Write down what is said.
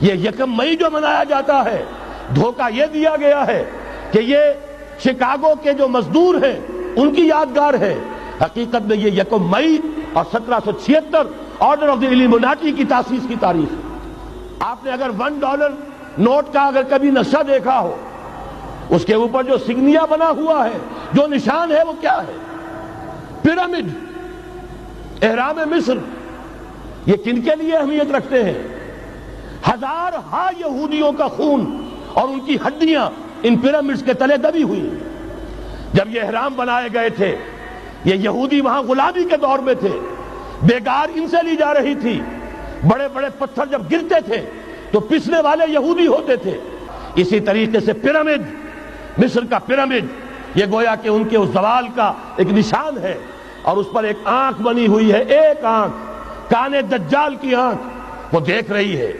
یہ یکم مئی جو منایا جاتا ہے، دھوکہ یہ دیا گیا ہے کہ یہ شکاگو کے جو مزدور ہیں ان کی یادگار ہے۔ حقیقت میں یہ یکم مئی اور 1776 آرڈر آف دی ایلیموناٹی کی تاسیس کی تاریخ ہے۔ آپ نے اگر $1 نوٹ کا اگر کبھی نقشہ دیکھا ہو، اس کے اوپر جو سگنیا بنا ہوا ہے، جو نشان ہے، وہ کیا ہے؟ پیرامڈ، احرام مصر۔ یہ کن کے لیے اہمیت رکھتے ہیں؟ ہزارہا یہودیوں کا خون اور ان کی ہڈیاں ان پیرامڈز کے تلے دبی ہوئی ہیں۔ جب یہ احرام بنائے گئے تھے، یہ یہودی وہاں غلامی کے دور میں تھے، بیگار ان سے لی جا رہی تھی، بڑے بڑے پتھر جب گرتے تھے تو پسنے والے یہودی ہوتے تھے۔ اسی طریقے سے پیرامڈ، مصر کا پیرامڈ، یہ گویا کہ ان کے اس زوال کا ایک نشان ہے، اور اس پر ایک آنکھ بنی ہوئی ہے، ایک آنکھ، کان دجال کی آنکھ، وہ دیکھ رہی ہے